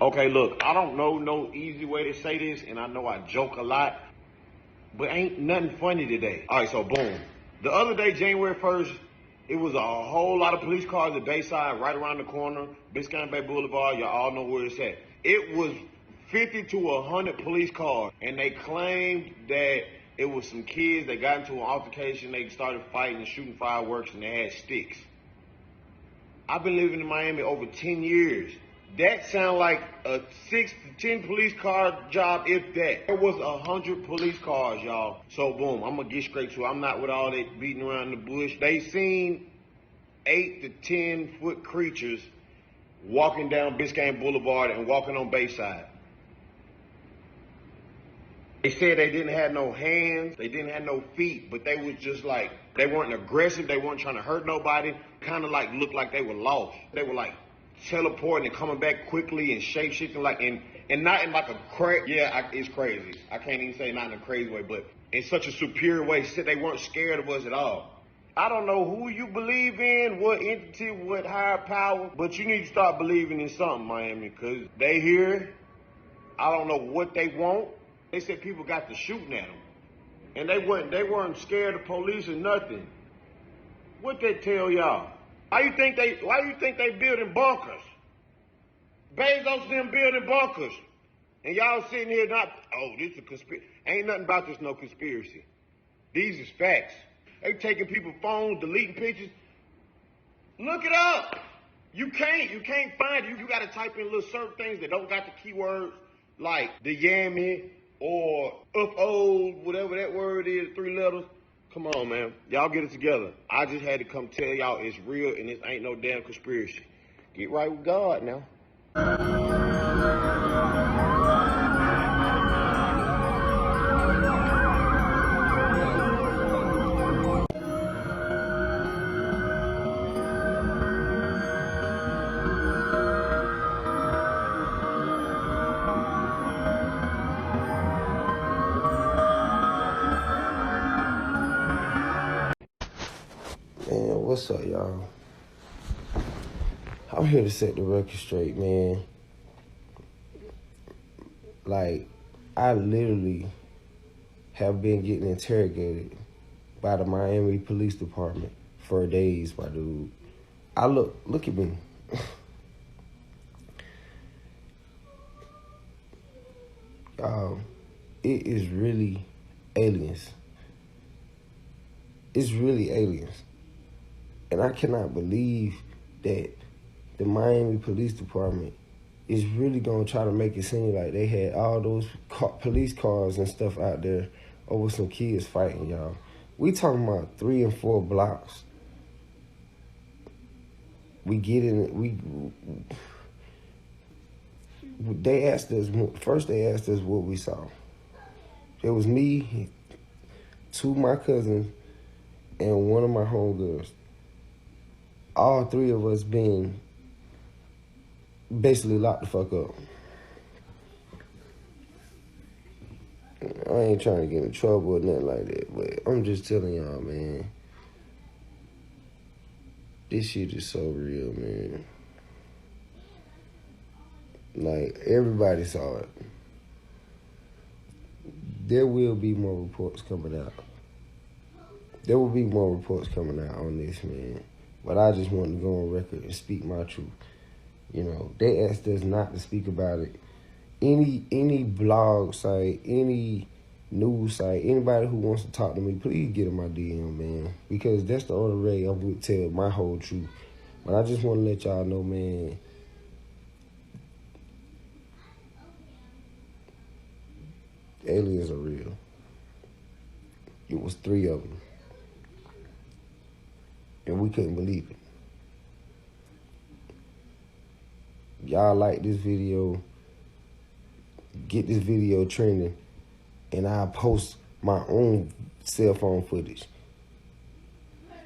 Okay, look, I don't know no easy way to say this, and I know I joke a lot, but ain't nothing funny today. All right, so boom. The other day, January 1st, it was a whole lot of police cars at Bayside, right around the corner, Biscayne Bay Boulevard. Y'all all know where it's at. It was 50 to 100 police cars, and they claimed that it was some kids. They got into an altercation. They started fighting and shooting fireworks, and they had sticks. I've been living in Miami over 10 years. That sound like a 6 to 10 police car job, if that. There was 100 police cars, y'all. So boom, I'm gonna get straight to it. I'm not with all that beating around the bush. They seen 8 to 10 foot creatures walking down Biscayne Boulevard and walking on Bayside. They said they didn't have no hands, they didn't have no feet, but they was just like, they weren't aggressive, they weren't trying to hurt nobody, kind of like looked like they were lost. They were like teleporting and coming back quickly and shape-shifting, like, and not in like a it's crazy. I can't even say not in a crazy way, but in such a superior way. They weren't scared of us at all. I don't know who you believe in, what entity, what higher power, but you need to start believing in something, Miami, because they here. I don't know what they want. They said people got to shooting at them, and they weren't scared of police or nothing. What they tell y'all? Why you think they building bunkers? Bezos them building bunkers, and y'all sitting here not. Oh, this is a conspiracy. Ain't nothing about this no conspiracy. These is facts. They taking people's phones, deleting pictures. Look it up. You can't find it. You got to type in little certain things that don't got the keywords like the Yammy or UFO, whatever that word is, 3 letters. Come on, man. Y'all get it together. I just had to come tell y'all it's real and this ain't no damn conspiracy. Get right with God now. Man, what's up, y'all? I'm here to set the record straight, man. Like, I literally have been getting interrogated by the Miami Police Department for days, my dude. Look at me. Y'all, it is really aliens. It's really aliens. And I cannot believe that the Miami Police Department is really going to try to make it seem like they had all those police cars and stuff out there over some kids fighting, y'all. We talking about 3 and 4 blocks. We get in it. They asked us, first they asked us what we saw. It was me, 2 of my cousins, and 1 of my homegirls. All 3 of us being basically locked the fuck up. I ain't trying to get in trouble or nothing like that, but I'm just telling y'all, man. This shit is so real, man. Like, everybody saw it. There will be more reports coming out. There will be more reports coming out on this, man. But I just wanted to go on record and speak my truth. You know, they asked us not to speak about it. Any blog site, any news site, anybody who wants to talk to me, please get in my DM, man. Because that's the only way I would tell my whole truth. But I just want to let y'all know, man, aliens are real. It was 3 of them. And we couldn't believe it. Y'all like this video, get this video trending, and I'll post my own cell phone footage.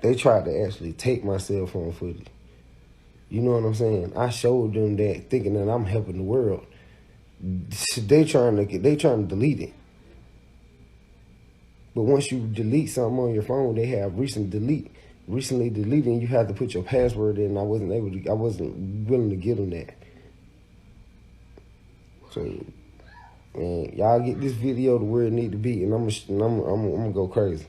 They tried to actually take my cell phone footage. You know what I'm saying? I showed them that thinking that I'm helping the world. They trying to delete it. But once you delete something on your phone, they have recently deleted, and you have to put your password in. I wasn't willing to give them that. So, man, y'all get this video to where it need to be, and I'm gonna go crazy.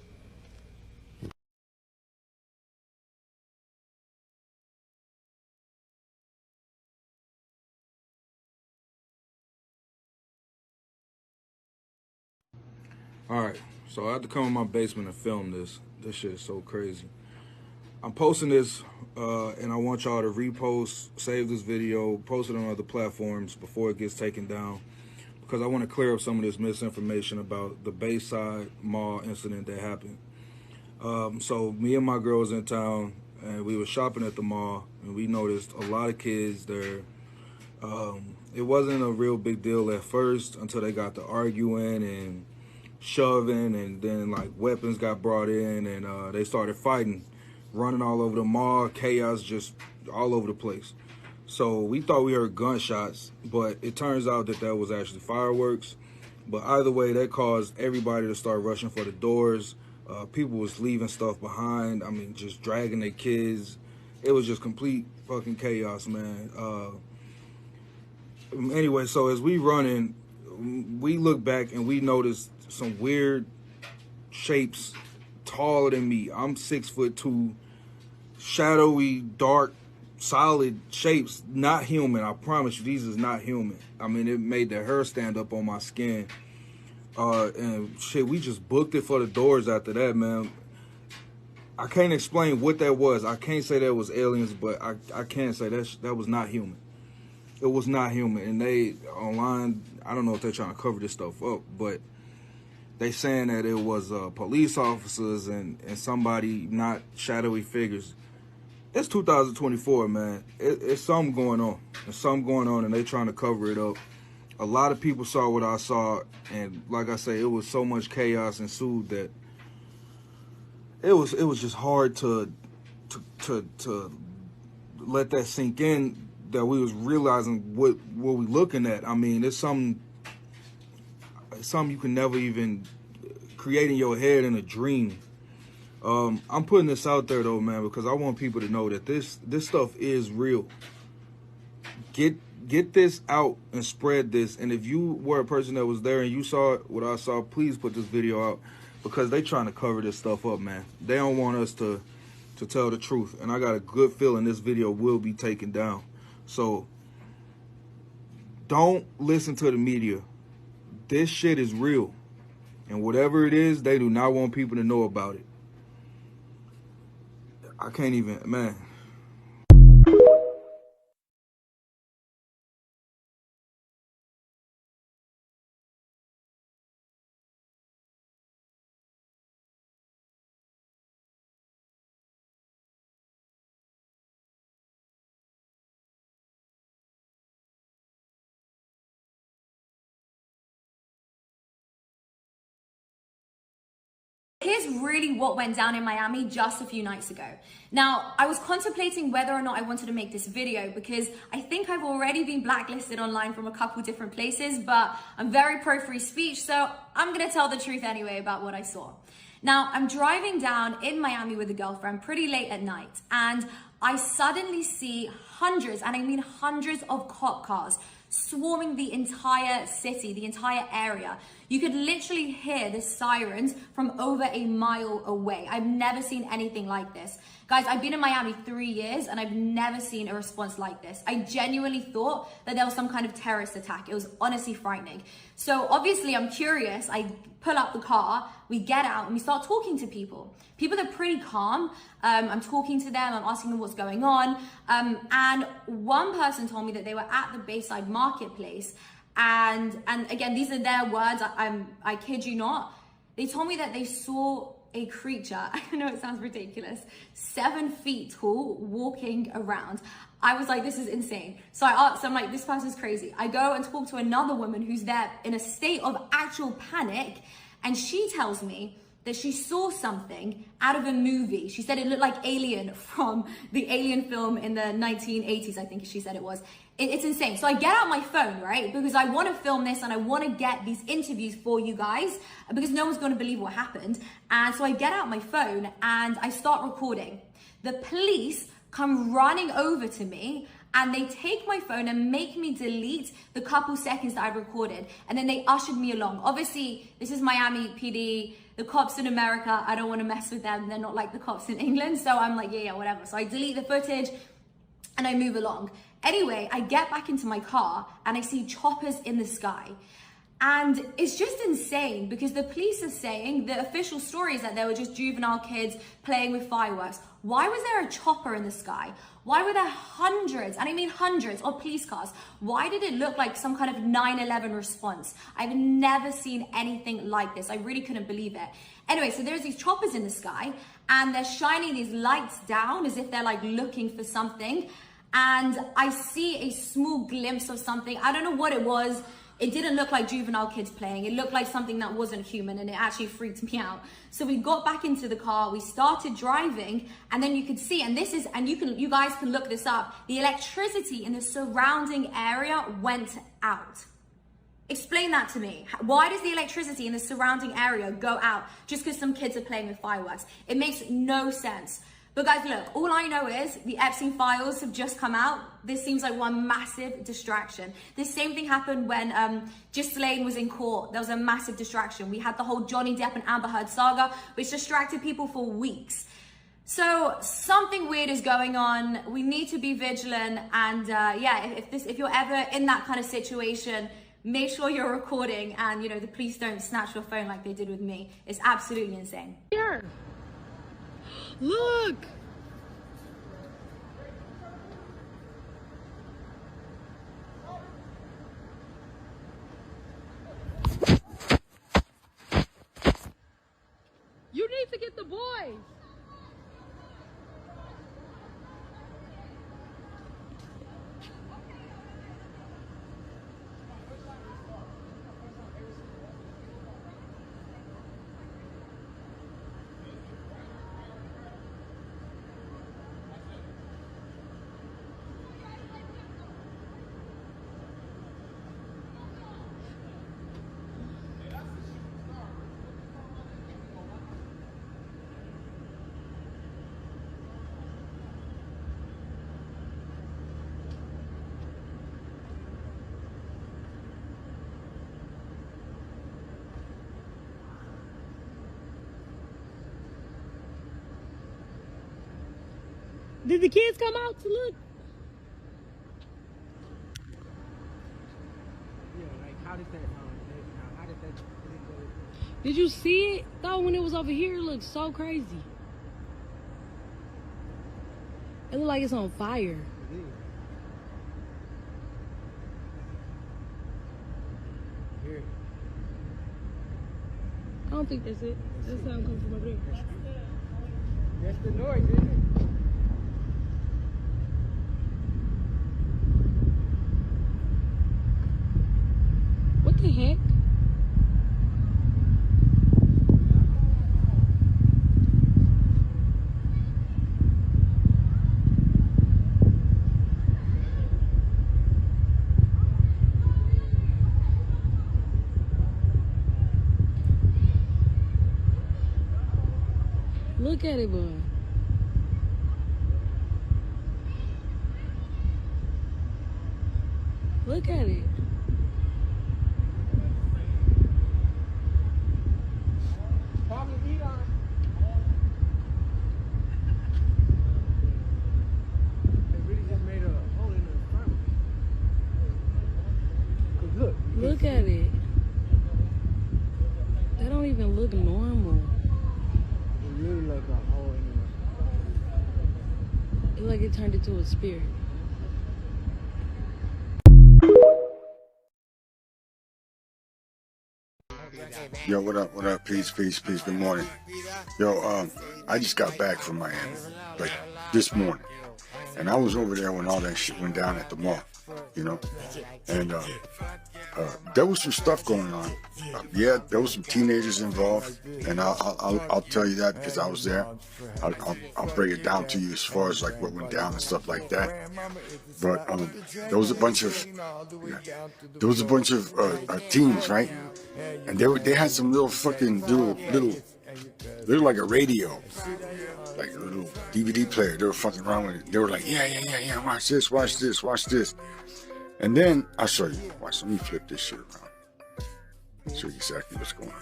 Alright, so I had to come in my basement and film this. This shit is so crazy. I'm posting this, and I want y'all to repost, save this video, post it on other platforms before it gets taken down, because I want to clear up some of this misinformation about the Bayside Mall incident that happened. So me and my girl was in town, and we were shopping at the mall, and we noticed a lot of kids there. It wasn't a real big deal at first until they got to arguing and shoving, and then like weapons got brought in, and they started fighting, running all over the mall, chaos just all over the place. So we thought we heard gunshots, but it turns out that that was actually fireworks. But either way, that caused everybody to start rushing for the doors. People was leaving stuff behind. I mean, just dragging their kids. It was just complete fucking chaos, man. Anyway, so as we running, we look back and we noticed some weird shapes taller than me. I'm 6'2", shadowy, dark, solid shapes, not human. I promise you, these is not human. I mean, it made the hair stand up on my skin. And shit, we just booked it for the doors after that, man. I can't explain what that was. I can't say that was aliens, but I can say that was not human. It was not human. And they, online, I don't know if they're trying to cover this stuff up, but they saying that it was police officers and somebody, not shadowy figures. It's 2024, man. It's something going on. There's something going on, and they trying to cover it up. A lot of people saw what I saw, and like I say, it was so much chaos ensued that it was just hard to let that sink in, that we was realizing what we looking at. I mean, it's something you can never even create in your head in a dream. I'm putting this out there though, man, because I want people to know that this stuff is real. Get this out and spread this. And if you were a person that was there and you saw what I saw, please put this video out, because they trying to cover this stuff up, man. They don't want us to tell the truth. And I got a good feeling this video will be taken down. So don't listen to the media. This shit is real. And whatever it is, they do not want people to know about it. I can't even, man. Here's really what went down in Miami just a few nights ago. Now, I was contemplating whether or not I wanted to make this video because I think I've already been blacklisted online from a couple different places, but I'm very pro free speech, so I'm gonna tell the truth anyway about what I saw. Now, I'm driving down in Miami with a girlfriend pretty late at night, and I suddenly see hundreds, and I mean hundreds of cop cars swarming the entire city, the entire area. You could literally hear the sirens from over a mile away. I've never seen anything like this. Guys, I've been in Miami 3 years and I've never seen a response like this. I genuinely thought that there was some kind of terrorist attack. It was honestly frightening. So obviously I'm curious. I pull up the car, we get out and we start talking to people. People are pretty calm. I'm talking to them, I'm asking them what's going on. And one person told me that they were at the Bayside Marketplace. And again, these are their words, I kid you not. They told me that they saw a creature, I know it sounds ridiculous, 7 feet tall, walking around. I was like, this is insane. So I asked, I'm like, this person's crazy. I go and talk to another woman who's there in a state of actual panic, and she tells me that she saw something out of a movie. She said it looked like Alien from the Alien film in the 1980s, I think she said it was. It's insane. So I get out my phone, right? Because I want to film this and I want to get these interviews for you guys because no one's going to believe what happened. And so I get out my phone and I start recording. The police come running over to me and they take my phone and make me delete the couple seconds that I recorded, and then they ushered me along. Obviously, this is Miami PD, the cops in America, I don't want to mess with them, they're not like the cops in England, so I'm like, yeah, whatever. So I delete the footage, and I move along. Anyway, I get back into my car, and I see choppers in the sky. And it's just insane because the police are saying the official story is that there were just juvenile kids playing with fireworks. Why was there a chopper in the sky? Why were there hundreds, and I mean hundreds, of police cars? Why did it look like some kind of 9/11 response? I've never seen anything like this. I really couldn't believe it. Anyway, so there's these choppers in the sky, and they're shining these lights down as if they're like looking for something. And I see a small glimpse of something. I don't know what it was. It didn't look like juvenile kids playing. It looked like something that wasn't human, and it actually freaked me out. So we got back into the car, we started driving, and then you could see, and this is, and you guys can look this up, the electricity in the surrounding area went out. Explain that to me. Why does the electricity in the surrounding area go out just because some kids are playing with fireworks? It makes no sense. But guys, look, all I know is the Epstein files have just come out. This seems like one massive distraction. The same thing happened when Ghislaine was in court. There was a massive distraction. We had the whole Johnny Depp and Amber Heard saga, which distracted people for weeks. So something weird is going on. We need to be vigilant. And yeah, if you're ever in that kind of situation, make sure you're recording, and you know, the police don't snatch your phone like they did with me. It's absolutely insane. Here. Look! You need to get the boys! Did the kids come out to look? Yeah, like how did that Did you see it though when it was over here? It looked so crazy. It looked like it's on fire. Here. I don't think that's it. That sound comes from over there. That's the noise, isn't it? What the heck? Look at it, boy. Look at it. Look at it. That don't even look normal. It really like a hole in It like it turned into a spirit. Yo, what up, peace, good morning. Yo, I just got back from Miami, like, this morning. And I was over there when all that shit went down at the mall, you know? And, there was some stuff going on. Yeah, there was some teenagers involved, and I'll tell you that because I was there. I'll break it down to you as far as like what went down and stuff like that. But there was a bunch of teens, right? And they had some little fucking little like a radio, like a little DVD player. They were fucking around with it. They were like, yeah, watch this, watch this, watch this. And then, I'll show you. Watch, let me flip this shit around. Show you exactly what's going on.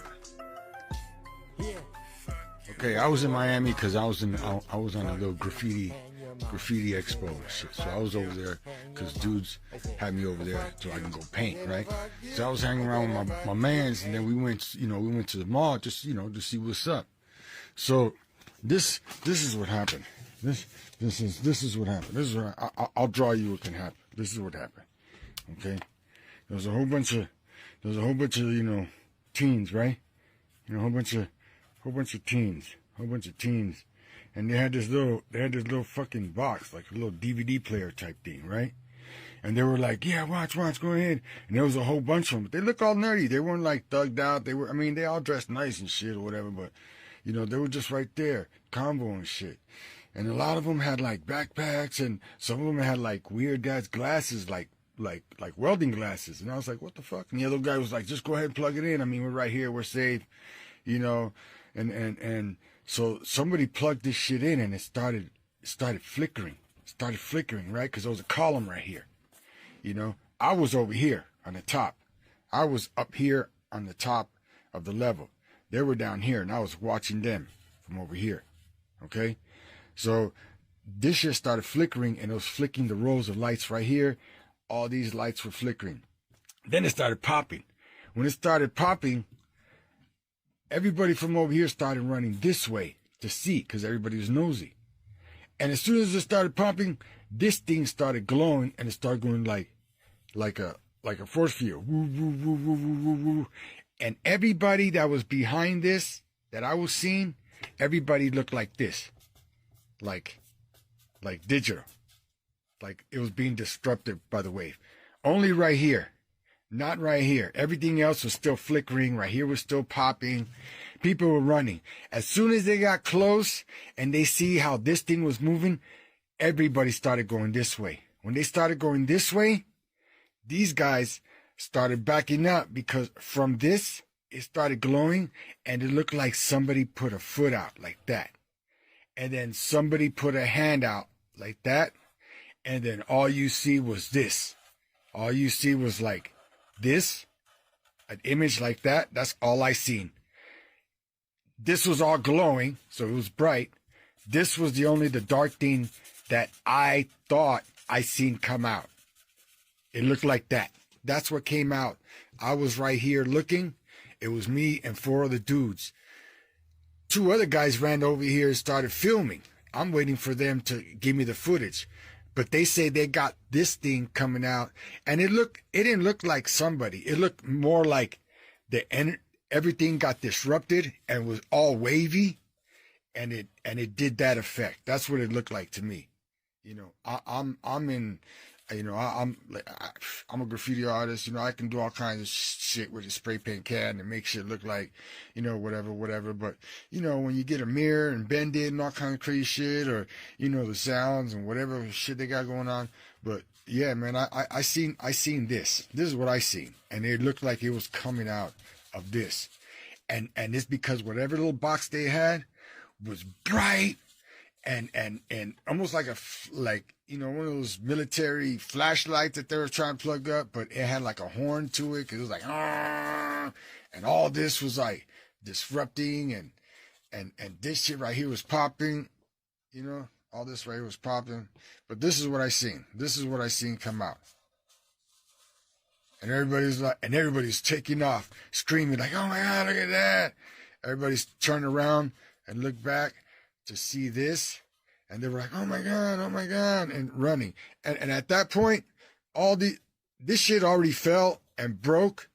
Okay, I was in Miami because I was on a little graffiti expo and shit. So I was over there because dudes had me over there so I can go paint, right? So I was hanging around with my mans, and then we went to the mall just, to see what's up. So this is what happened. This is what happened. This is what I'll draw you what can happen. This is what happened. Okay, there's a whole bunch of teens, right? A whole bunch of teens, and they had this little fucking box, like a little DVD player type thing, right? And they were like, yeah, watch, go ahead. And there was a whole bunch of them, but they looked all nerdy. They weren't like thugged out. They all dressed nice and shit or whatever, but they were just right there, combo and shit. And a lot of them had like backpacks, and some of them had like weird guys glasses, like welding glasses. And I was like, what the fuck? And the other guy was like, just go ahead and plug it in. We're right here, we're safe, and so somebody plugged this shit in, and it started flickering, right? Because there was a column right here. I was over here on the top. I was up here on the top of the level. They were down here, and I was watching them from over here. Okay? So this shit started flickering, and it was flicking the rows of lights right here. All these lights were flickering. Then it started popping. When it started popping, everybody from over here started running this way to see, because everybody was nosy. And as soon as it started popping, this thing started glowing, and it started going like a force field. Woo, woo, woo, woo, woo, woo, woo. And everybody that was behind this, that I was seeing, everybody looked like this. Like digital. Like it was being disrupted by the wave. Only right here. Not right here. Everything else was still flickering. Right here was still popping. People were running. As soon as they got close and they see how this thing was moving, everybody started going this way. When they started going this way, these guys started backing up, because from this, it started glowing, and it looked like somebody put a foot out like that. And then somebody put a hand out like that. And then all you see was this. All you see was like this, an image like that. That's all I seen. This was all glowing, so it was bright. This was the dark thing that I thought I seen come out. It looked like that. That's what came out. I was right here looking. It was me and 4 other dudes. 2 other guys ran over here and started filming. I'm waiting for them to give me the footage. But they say they got this thing coming out, and it didn't look like somebody. It looked more like everything got disrupted and was all wavy, and it did that effect. That's what it looked like to me. I'm a graffiti artist. I can do all kinds of shit with a spray paint can and make shit look like, whatever. But, when you get a mirror and bend it and all kind of crazy shit, or, the sounds and whatever shit they got going on. But yeah, man, I seen this. This is what I seen. And it looked like it was coming out of this. And it's because whatever little box they had was bright and almost like one of those military flashlights that they were trying to plug up, but it had like a horn to it, because it was like, and all this was like disrupting, and this shit right here was popping, all this right here was popping. But this is what I seen. This is what I seen come out. And everybody's taking off, screaming like, oh my God, look at that. Everybody's turned around and looked back to see this. And they were like, oh my God, and running. And at that point, this shit already fell and broke.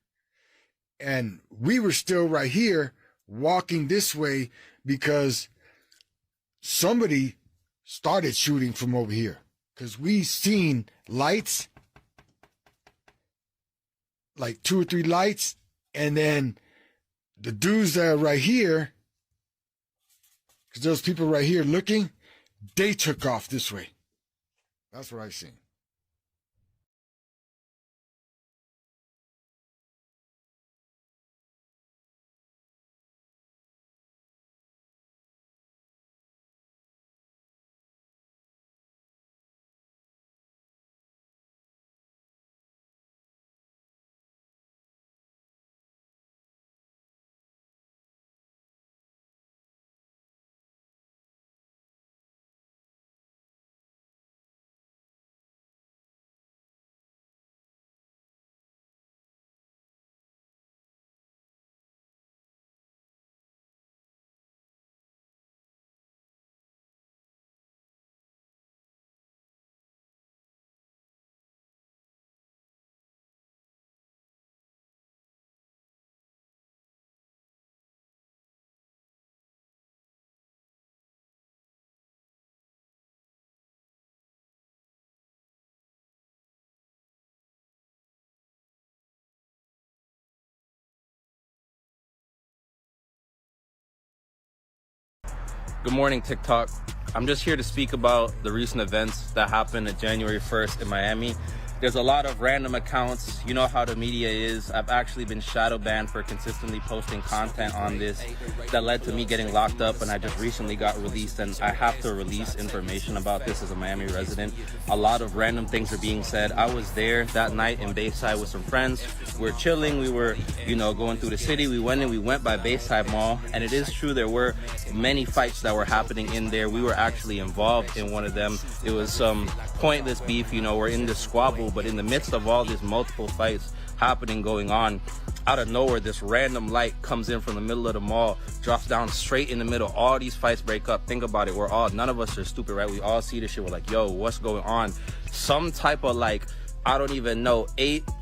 And we were still right here walking this way, because somebody started shooting from over here. Because we seen lights, like 2 or 3 lights. And then the dudes that are right here, because those people right here looking, they took off this way. That's what I seen. Good morning, TikTok. I'm just here to speak about the recent events that happened at January 1st in Miami. There's a lot of random accounts. You know how the media is. I've actually been shadow banned for consistently posting content on this that led to me getting locked up, and I just recently got released, and I have to release information about this as a Miami resident. A lot of random things are being said. I was there that night in Bayside with some friends. We were chilling. We were, going through the city. We went by Bayside Mall, and it is true there were many fights that were happening in there. We were actually involved in one of them. It was some pointless beef, we're in this squabble, but in the midst of all these multiple fights happening, going on, out of nowhere, this random light comes in from the middle of the mall, drops down straight in the middle. All these fights break up. Think about it. None of us are stupid, right? We all see this shit. We're like, yo, what's going on? Some type of I don't even know,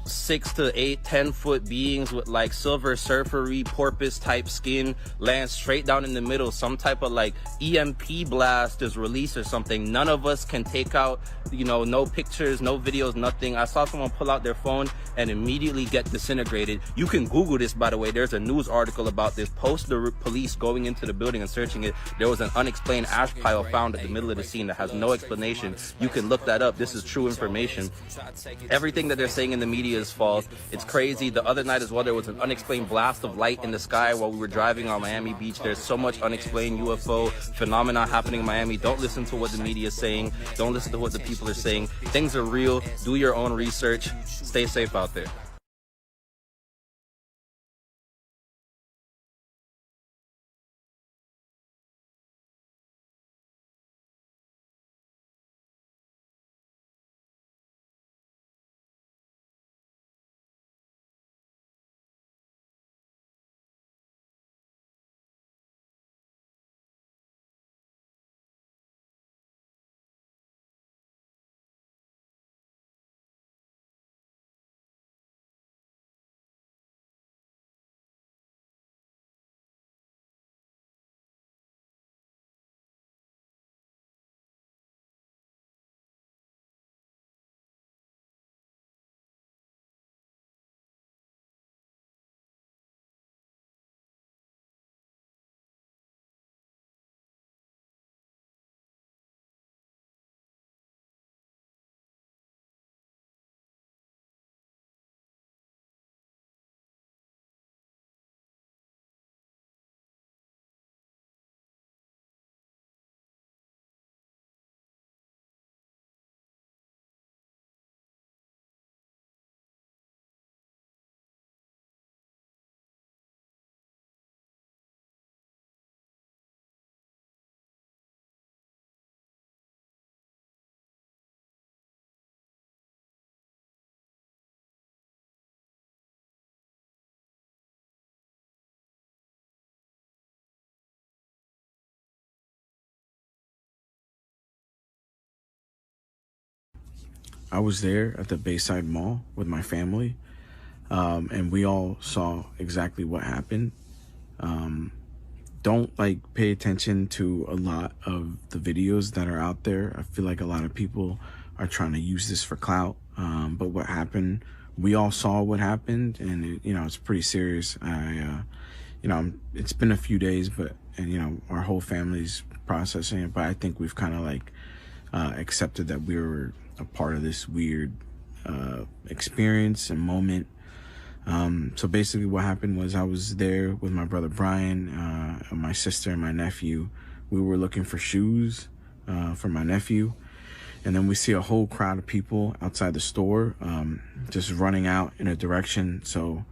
6 to 8, 10-foot beings with silver surfery porpoise type skin land straight down in the middle. Some type of EMP blast is released or something. None of us can take out, no pictures, no videos, nothing. I saw someone pull out their phone and immediately get disintegrated. You can Google this, by the way. There's a news article about this. Post the police going into the building and searching it. There was an unexplained ash pile found at the middle of the scene that has no explanation. You can look that up. This is true information. Everything that they're saying in the media is false. It's crazy. The other night as well, there was an unexplained blast of light in the sky while we were driving on Miami Beach. There's so much unexplained UFO phenomena happening in Miami. Don't listen to what the media is saying. Don't listen to what the people are saying. Things are real. Do your own research. Stay safe out there. I was there at the Bayside Mall with my family, and we all saw exactly what happened. Don't pay attention to a lot of the videos that are out there. I feel like a lot of people are trying to use this for clout. But what happened, we all saw what happened, and it's pretty serious. It's been a few days, and our whole family's processing it, but I think we've kind of accepted that we were a part of this weird experience and moment. So basically what happened was I was there with my brother Brian, my sister, and my nephew. We were looking for shoes for my nephew, and then we see a whole crowd of people outside the store just running out in a direction. So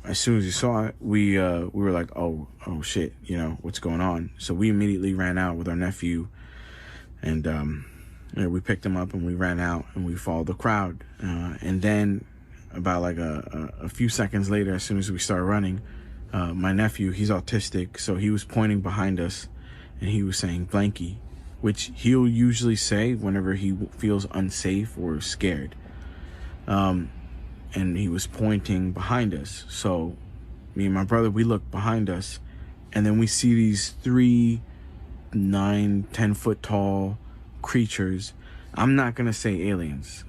as soon as we saw it, we were like, oh shit, what's going on? So we immediately ran out with our nephew, and we picked him up and we ran out and we followed the crowd. And then about a few seconds later, as soon as we started running, my nephew, he's autistic, so he was pointing behind us and he was saying blanky, which he'll usually say whenever he feels unsafe or scared. And he was pointing behind us. So me and my brother, we look behind us, and then we see these 3 9-10 foot tall creatures. I'm not gonna say aliens.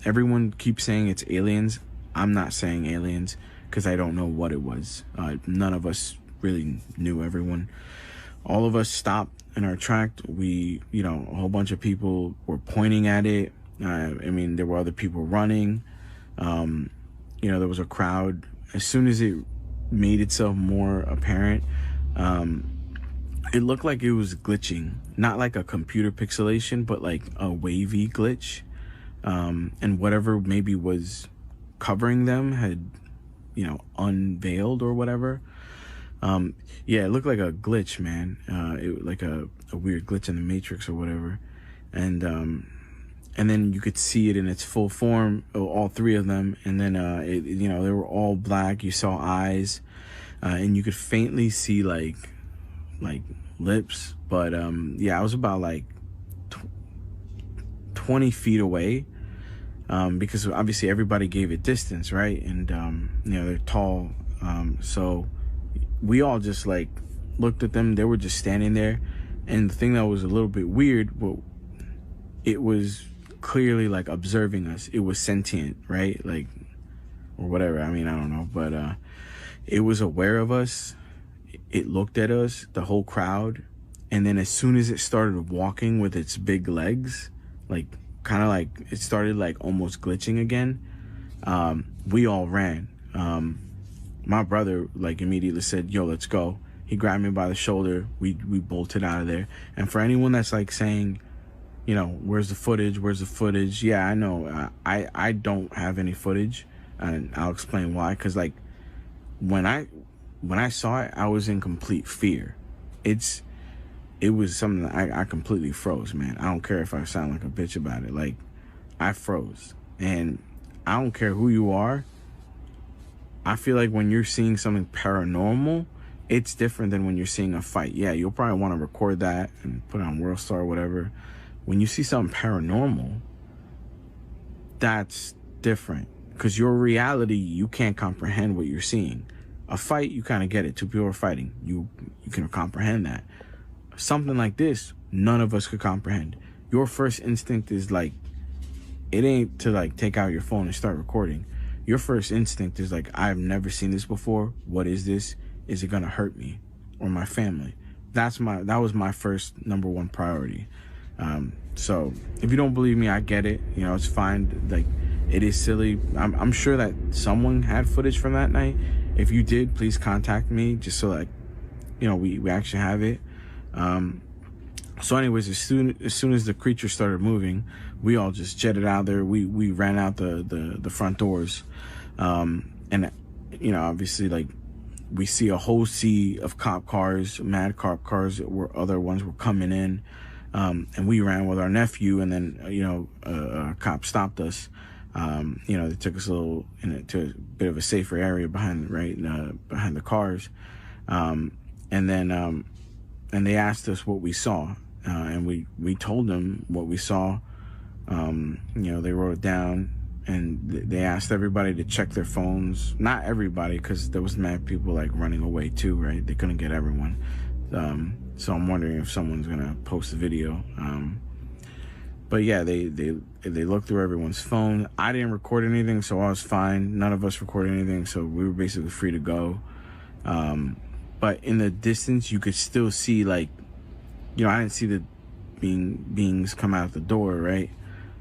Everyone keeps saying it's aliens. I'm not saying aliens because I don't know what it was. None of us really knew everyone. all of us stopped in our track. We, you know, a whole bunch of people were pointing at it. I mean, there were other people running. You know, there was a crowd. As soon as it made itself more apparent, it looked like it was glitching. Not like a computer pixelation, but like a wavy glitch. And whatever maybe was covering them had, you know, unveiled or whatever. Yeah, it looked like a glitch, man. It like a weird glitch in the Matrix or whatever. And then you could see it in its full form, all three of them. And then, you know, they were all black. You saw eyes, and you could faintly see like lips. But, yeah, I was about like 20 feet away, because obviously everybody gave it distance, right? And, you know, they're tall. So we all just like looked at them. They were just standing there. And the thing that was a little bit weird, well, it was clearly like observing us. It was sentient, right? Like, or whatever. I mean, I don't know, but it was aware of us. It looked at us, the whole crowd, and then as soon as it started walking with its big legs, like kind of like it started like almost glitching again, we all ran. My brother like immediately said, "Yo, let's go." He grabbed me by the shoulder. We bolted out of there. And for anyone that's like saying, you know, where's the footage? Yeah, I know. I don't have any footage, and I'll explain why. Because like when I saw it, I was in complete fear. It was something that I completely froze, man. I don't care if I sound like a bitch about it. Like, I froze. And I don't care who you are. I feel like when you're seeing something paranormal, it's different than when you're seeing a fight. Yeah, you'll probably want to record that and put it on WorldStar or whatever. When you see something paranormal, that's different. Because your reality, you can't comprehend what you're seeing. A fight, you kind of get it. Two people are fighting. You can comprehend that. Something like this, none of us could comprehend. Your first instinct is like, it ain't to like take out your phone and start recording. Your first instinct is like, I've never seen this before. What is this? Is it gonna hurt me or my family? That was my first number one priority. So if you don't believe me, I get it. You know, it's fine. Like, it is silly. I'm sure that someone had footage from that night. If you did, please contact me just so like, you know, we actually have it. So anyways, as soon as the creature started moving, we all just jetted out there. We ran out the front doors. And, you know, obviously, like, we see a whole sea of cop cars, mad cop cars, where other ones were coming in. And we ran with our nephew, and then, you know, a cop stopped us. You know, they took us to a bit of a safer area behind the cars. And then, and they asked us what we saw. And we told them what we saw. You know, they wrote it down, and they asked everybody to check their phones. Not everybody, because there was mad people like running away too, right? They couldn't get everyone. So I'm wondering if someone's gonna post a video. But yeah, they looked through everyone's phone. I didn't record anything, so I was fine. None of us recorded anything, so we were basically free to go. But in the distance, you could still see, like, you know, I didn't see the beings come out the door, right?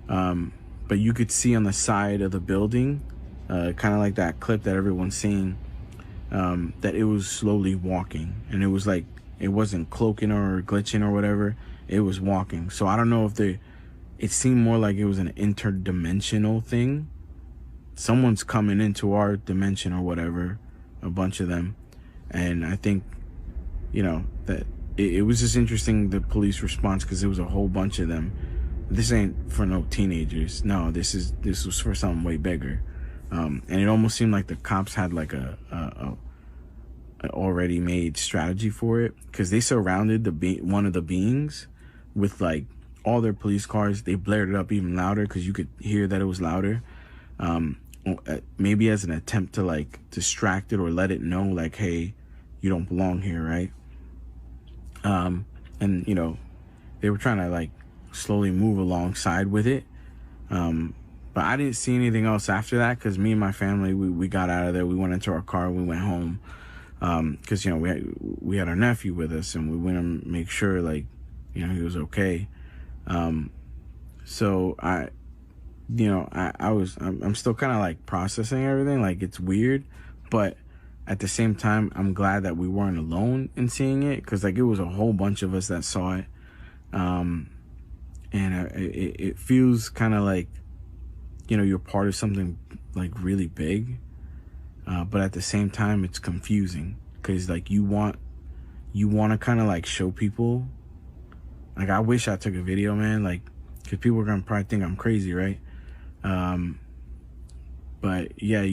But you could see on the side of the building, kind of like that clip that everyone's seeing, that it was slowly walking. And it was like, it wasn't cloaking or glitching or whatever. It was walking. So I don't know if it seemed more like it was an interdimensional thing. Someone's coming into our dimension or whatever, a bunch of them. And I think, you know, that it was just interesting, the police response, because it was a whole bunch of them. This ain't for no teenagers. No, this was for something way bigger. And it almost seemed like the cops had like a already made strategy for it, because they surrounded one of the beings with like all their police cars. They blared it up even louder because you could hear that it was louder. Maybe as an attempt to like distract it or let it know like, hey, you don't belong here, right? And you know, they were trying to like slowly move alongside with it. But I didn't see anything else after that, because me and my family, we got out of there. We went into our car, we went home. because you know we had our nephew with us, and we went to make sure, like, you know, he was okay. So I'm still kind of like processing everything. Like, it's weird, but at the same time, I'm glad that we weren't alone in seeing it, because like it was a whole bunch of us that saw it. And it feels kind of like, you know, you're part of something like really big, but at the same time it's confusing, because like you want to kind of like show people, like, I wish I took a video, man, like, because people are gonna probably think I'm crazy, right? But yeah,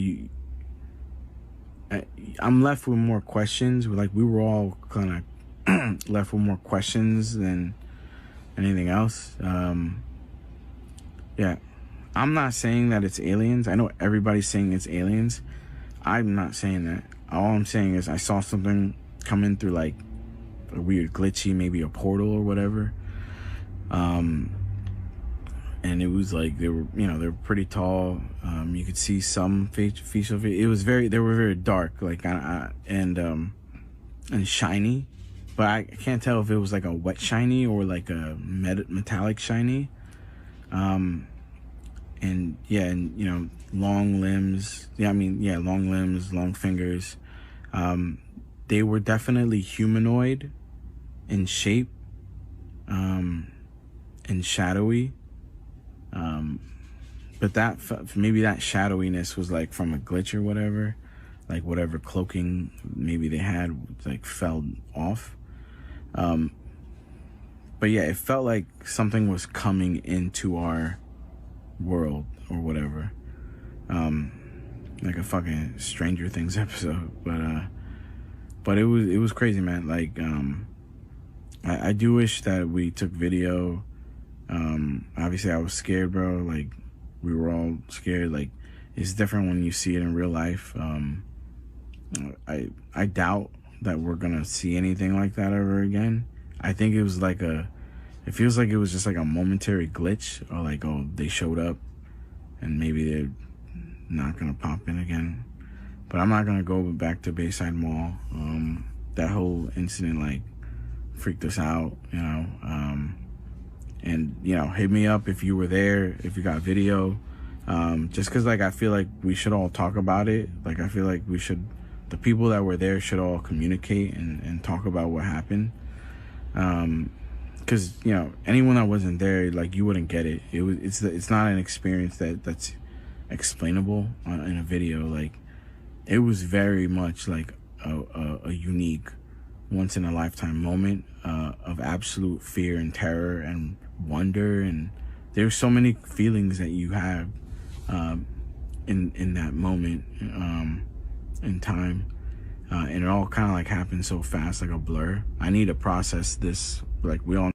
I'm left with more questions. Like, we were all kind of left with more questions than anything else. Yeah, I'm not saying that it's aliens. I know everybody's saying it's aliens. I'm not saying that. All I'm saying is I saw something come in through like a weird glitchy, maybe a portal or whatever. And it was like they were pretty tall. You could see some facial. They were very dark, like and shiny, but I can't tell if it was like a wet shiny or like a metallic shiny. And yeah, and you know, long limbs. Long limbs, long fingers. They were definitely humanoid in shape, and shadowy. But that maybe that shadowiness was like from a glitch or whatever, like whatever cloaking maybe they had like fell off. But yeah, it felt like something was coming into our world or whatever, like a fucking Stranger Things episode. But it was crazy, man. Like, I do wish that we took video. Obviously I was scared, bro. Like, we were all scared. Like, it's different when you see it in real life. I doubt that we're gonna see anything like that ever again. I think it was like it feels like it was just like a momentary glitch, or like, oh, they showed up and maybe they're not gonna pop in again. But I'm not gonna go back to Bayside Mall. That whole incident like freaked us out, you know. And you know, hit me up if you were there, if you got video, just because like I feel like we should all talk about it. Like, I feel like the people that were there should all communicate and talk about what happened, because you know, anyone that wasn't there, like, you wouldn't get it. It's not an experience that's explainable in a video. Like, it was very much like a unique, once in a lifetime moment of absolute fear and terror and wonder, and there's so many feelings that you have in that moment in time, and it all kind of like happened so fast, like a blur. I need to process this. Like, we all